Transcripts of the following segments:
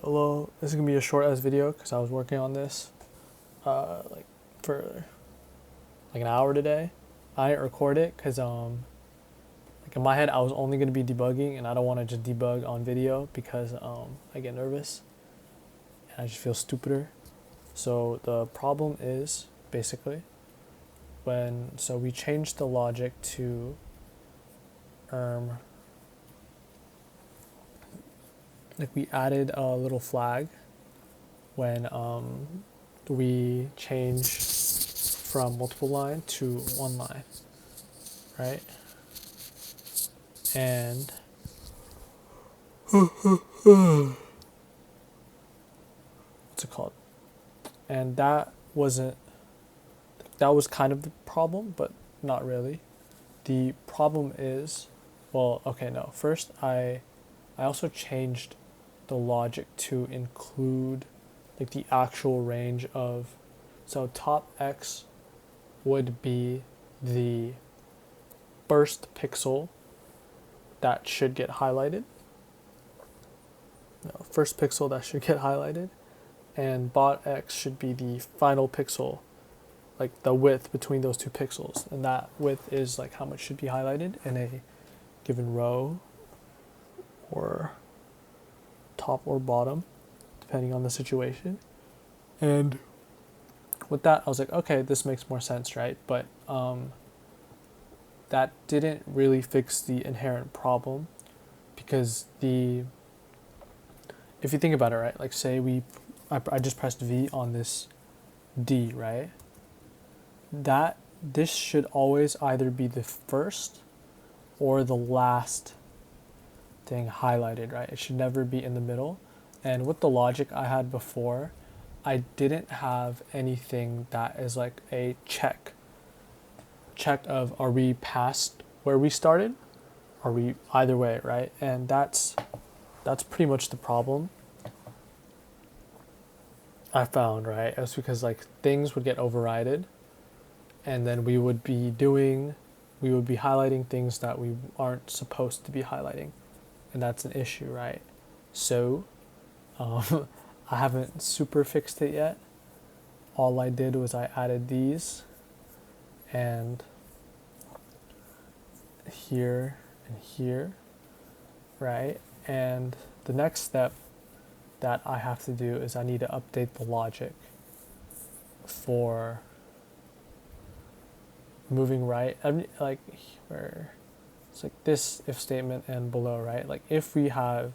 Hello, this is gonna be a short ass video because I was working on this like for like an hour today. I didn't record it because like in my head I was only gonna be debugging and I don't want to just debug on video because I get nervous and I just feel stupider. So the problem is basically so we changed the logic to like we added a little flag when we change from multiple line to one line, right? And what's it called? And that was kind of the problem, but not really. The problem is, well, okay, no. First, I also changed the logic to include like the actual range of, so top X would be the first pixel that should get highlighted. No, first pixel that should get highlighted, and bot X should be the final pixel, like the width between those two pixels, and that width is like how much should be highlighted in a given row or top or bottom, depending on the situation. And with that, I was like, okay, this makes more sense, right? But that didn't really fix the inherent problem because if you think about it, right? Like say I just pressed V on this D, right? This should always either be the first or the last thing highlighted, right? It should never be in the middle. And with the logic I had before, I didn't have anything that is like a check of, are we past where we started? Are we either way, right? And that's pretty much the problem I found, right? It's because like things would get overridden, and then we would be highlighting things that we aren't supposed to be highlighting, and that's an issue, right? So I haven't super fixed it yet. All I did was I added these and here and here, right? And the next step that I have to do is I need to update the logic for moving right, like where it's like this if statement and below, right? Like if we have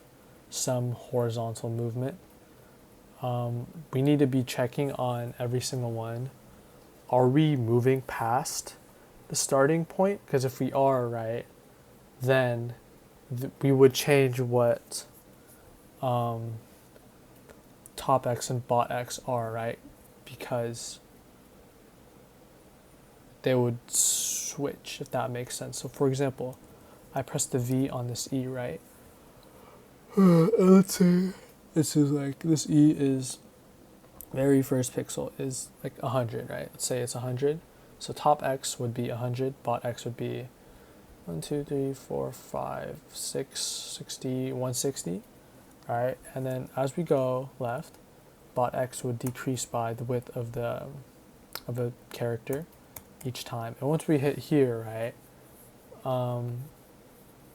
some horizontal movement, we need to be checking on every single one. Are we moving past the starting point? Because if we are, right, then we would change what top X and bot X are, right? Because they would switch, if that makes sense. So for example, I press the V on this E, right? Let's say this E is very first pixel is like 100, right? Let's say it's 100. So top X would be 100, bot X would be 1, 2, 3, 4, 5, 6, 60, 160. All right, and then as we go left, bot X would decrease by the width of a character each time. And once we hit here, right,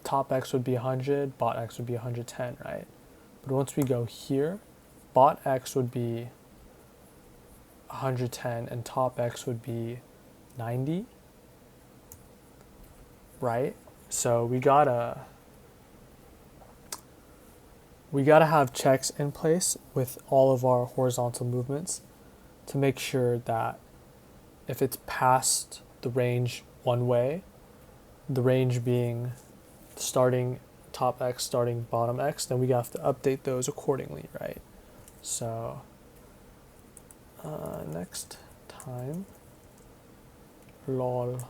top X would be 100, bot X would be 110, right? But once we go here, bot X would be 110 and top X would be 90, right? So we gotta have checks in place with all of our horizontal movements to make sure that if it's past the range one way, the range being starting top X, starting bottom X, then we have to update those accordingly, right? So next time, lol,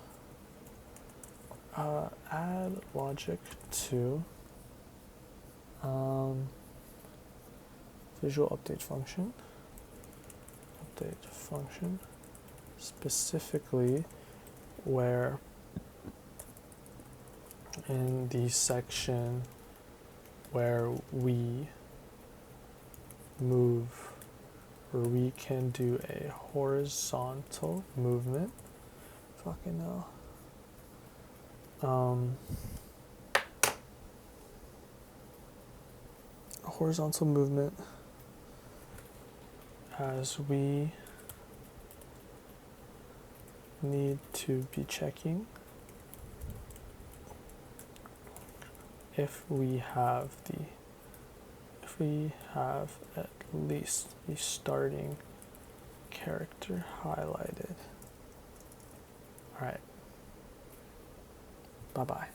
add logic to visual update function, specifically where in the section where we move, or we can do a horizontal movement. Fucking hell. A horizontal movement as we need to be checking if we have at least the starting character highlighted. All right. Bye-bye.